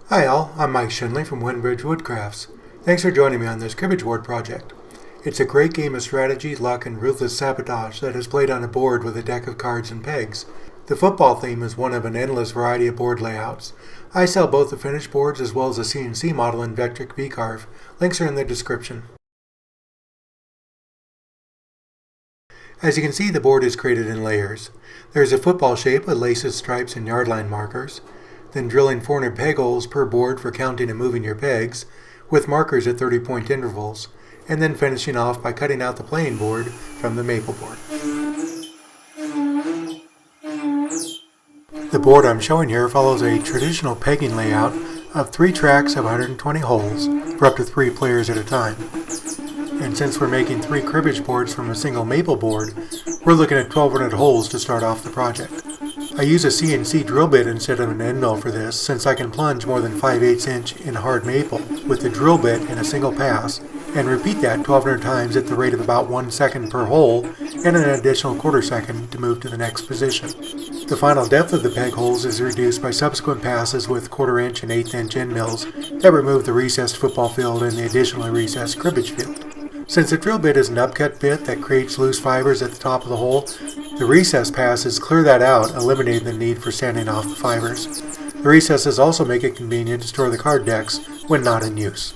Hi all, I'm Mike Shinley from Winbridge Woodcrafts. Thanks for joining me on this cribbage board project. It's a great game of strategy, luck, and ruthless sabotage that is played on a board with a deck of cards and pegs. The football theme is one of an endless variety of board layouts. I sell both the finished boards as well as a CNC model in Vectric VCarve. Links are in the description. As you can see, the board is created in layers. There is a football shape with laces, stripes, and yardline markers. Then drilling 400 peg holes per board for counting and moving your pegs, with markers at 30-point intervals, and then finishing off by cutting out the playing board from the maple board. The board I'm showing here follows a traditional pegging layout of 3 tracks of 120 holes for up to 3 players at a time. And since we're making 3 cribbage boards from a single maple board, we're looking at 1,200 holes to start off the project. I use a CNC drill bit instead of an end mill for this, since I can plunge more than 5/8 inch in hard maple with the drill bit in a single pass, and repeat that 1,200 times at the rate of about 1 second per hole, and an additional quarter second to move to the next position. The final depth of the peg holes is reduced by subsequent passes with 1/4 inch and 1/8 inch end mills that remove the recessed football field and the additionally recessed cribbage field. Since the drill bit is an upcut bit that creates loose fibers at the top of the hole, the recess passes clear that out, eliminating the need for sanding off the fibers. The recesses also make it convenient to store the card decks when not in use.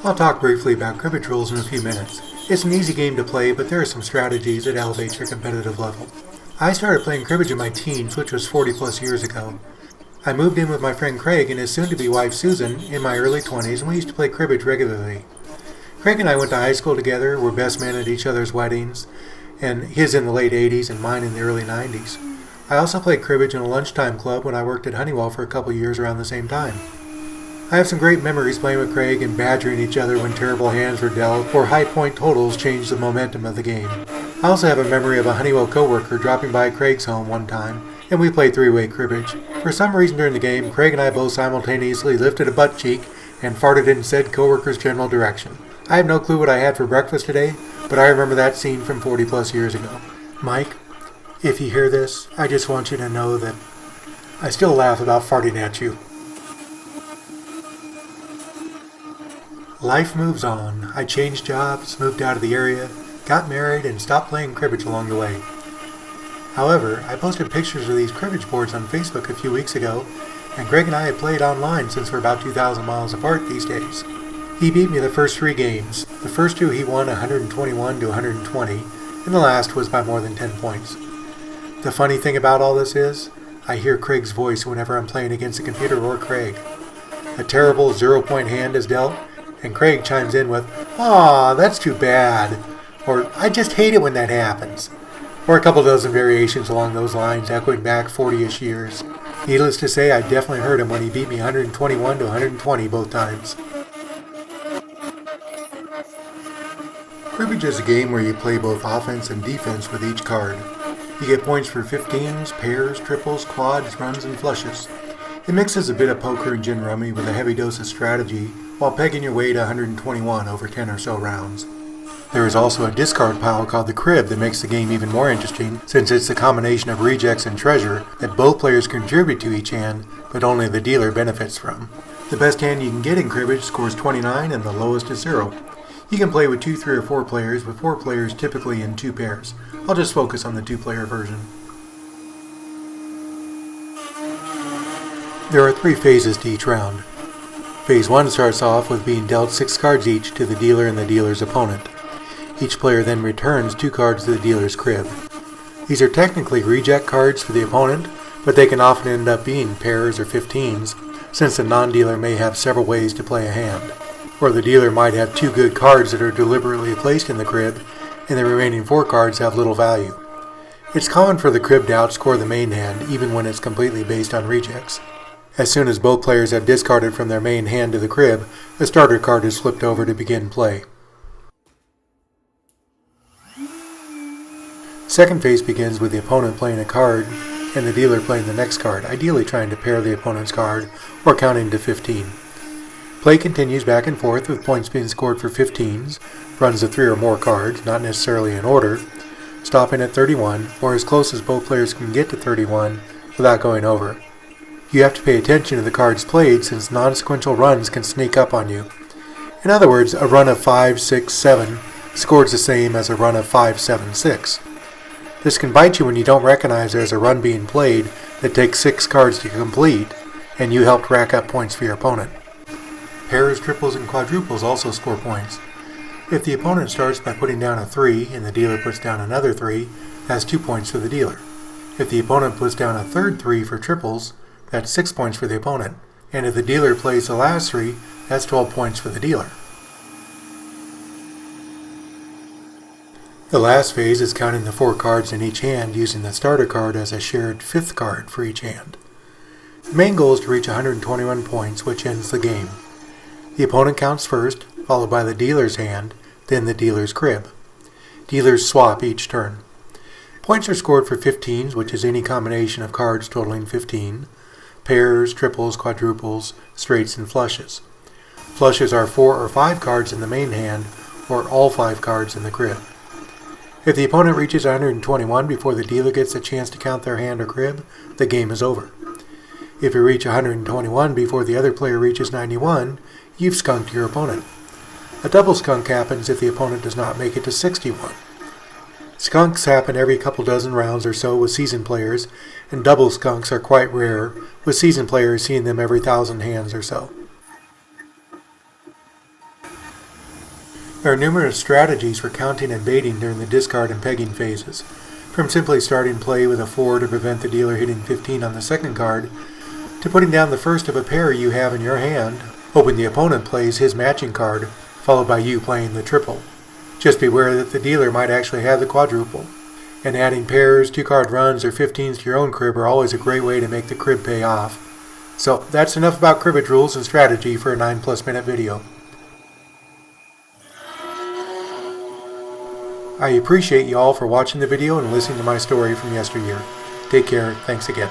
I'll talk briefly about cribbage rules in a few minutes. It's an easy game to play, but there are some strategies that elevate your competitive level. I started playing cribbage in my teens, which was 40 plus years ago. I moved in with my friend Craig and his soon-to-be wife Susan in my early 20s, and we used to play cribbage regularly. Craig and I went to high school together, were best men at each other's weddings, and his in the late 80s and mine in the early 90s. I also played cribbage in a lunchtime club when I worked at Honeywell for a couple years around the same time. I have some great memories playing with Craig and badgering each other when terrible hands were dealt or high point totals changed the momentum of the game. I also have a memory of a Honeywell coworker dropping by Craig's home one time, and we played 3-way cribbage. For some reason during the game, Craig and I both simultaneously lifted a butt cheek and farted in said coworker's general direction. I have no clue what I had for breakfast today, but I remember that scene from 40 plus years ago. Mike, if you hear this, I just want you to know that I still laugh about farting at you. Life moves on. I changed jobs, moved out of the area, got married, and stopped playing cribbage along the way. However, I posted pictures of these cribbage boards on Facebook a few weeks ago, and Greg and I have played online since we're about 2,000 miles apart these days. He beat me the first 3 games. The first 2 he won 121 to 120, and the last was by more than 10 points. The funny thing about all this is, I hear Craig's voice whenever I'm playing against a computer or Craig. A terrible 0-point hand is dealt, and Craig chimes in with, "Aw, that's too bad," or "I just hate it when that happens," or a couple dozen variations along those lines echoing back 40-ish years. Needless to say, I definitely heard him when he beat me 121 to 120 both times. Cribbage is a game where you play both offense and defense with each card. You get points for 15s, pairs, triples, quads, runs, and flushes. It mixes a bit of poker and gin rummy with a heavy dose of strategy while pegging your way to 121 over 10 or so rounds. There is also a discard pile called the crib that makes the game even more interesting, since it's a combination of rejects and treasure that both players contribute to each hand, but only the dealer benefits from. The best hand you can get in cribbage scores 29 and the lowest is 0. You can play with 2, 3, or 4 players, with 4 players typically in 2 pairs. I'll just focus on the 2-player version. There are 3 phases to each round. Phase 1 starts off with being dealt 6 cards each to the dealer and the dealer's opponent. Each player then returns 2 cards to the dealer's crib. These are technically reject cards for the opponent, but they can often end up being pairs or 15s, since the non-dealer may have several ways to play a hand. Or the dealer might have 2 good cards that are deliberately placed in the crib, and the remaining 4 cards have little value. It's common for the crib to outscore the main hand, even when it's completely based on rejects. As soon as both players have discarded from their main hand to the crib, a starter card is flipped over to begin play. Second phase begins with the opponent playing a card and the dealer playing the next card, ideally trying to pair the opponent's card or counting to 15. Play continues back and forth with points being scored for 15s, runs of 3 or more cards, not necessarily in order, stopping at 31, or as close as both players can get to 31 without going over. You have to pay attention to the cards played since non-sequential runs can sneak up on you. In other words, a run of 5, 6, 7 scores the same as a run of 5, 7, 6. This can bite you when you don't recognize there's a run being played that takes 6 cards to complete, and you helped rack up points for your opponent. Pairs, triples, and quadruples also score points. If the opponent starts by putting down a 3 and the dealer puts down another 3, that's 2 points for the dealer. If the opponent puts down a third 3 for triples, that's 6 points for the opponent. And if the dealer plays the last 3, that's 12 points for the dealer. The last phase is counting the 4 cards in each hand using the starter card as a shared 5th card for each hand. The main goal is to reach 121 points, which ends the game. The opponent counts first, followed by the dealer's hand, then the dealer's crib. Dealers swap each turn. Points are scored for 15s, which is any combination of cards totaling 15, pairs, triples, quadruples, straights, and flushes. Flushes are 4 or 5 cards in the main hand, or all 5 cards in the crib. If the opponent reaches 121 before the dealer gets a chance to count their hand or crib, the game is over. If you reach 121 before the other player reaches 91, you've skunked your opponent. A double skunk happens if the opponent does not make it to 61. Skunks happen every couple dozen rounds or so with seasoned players, and double skunks are quite rare, with seasoned players seeing them every 1,000 hands or so. There are numerous strategies for counting and baiting during the discard and pegging phases, from simply starting play with a 4 to prevent the dealer hitting 15 on the second card, to putting down the first of a pair you have in your hand, hoping the opponent plays his matching card, followed by you playing the triple. Just beware that the dealer might actually have the quadruple. And adding pairs, 2-card runs, or 15s to your own crib are always a great way to make the crib pay off. So that's enough about cribbage rules and strategy for a 9+ minute video. I appreciate you all for watching the video and listening to my story from yesteryear. Take care. Thanks again.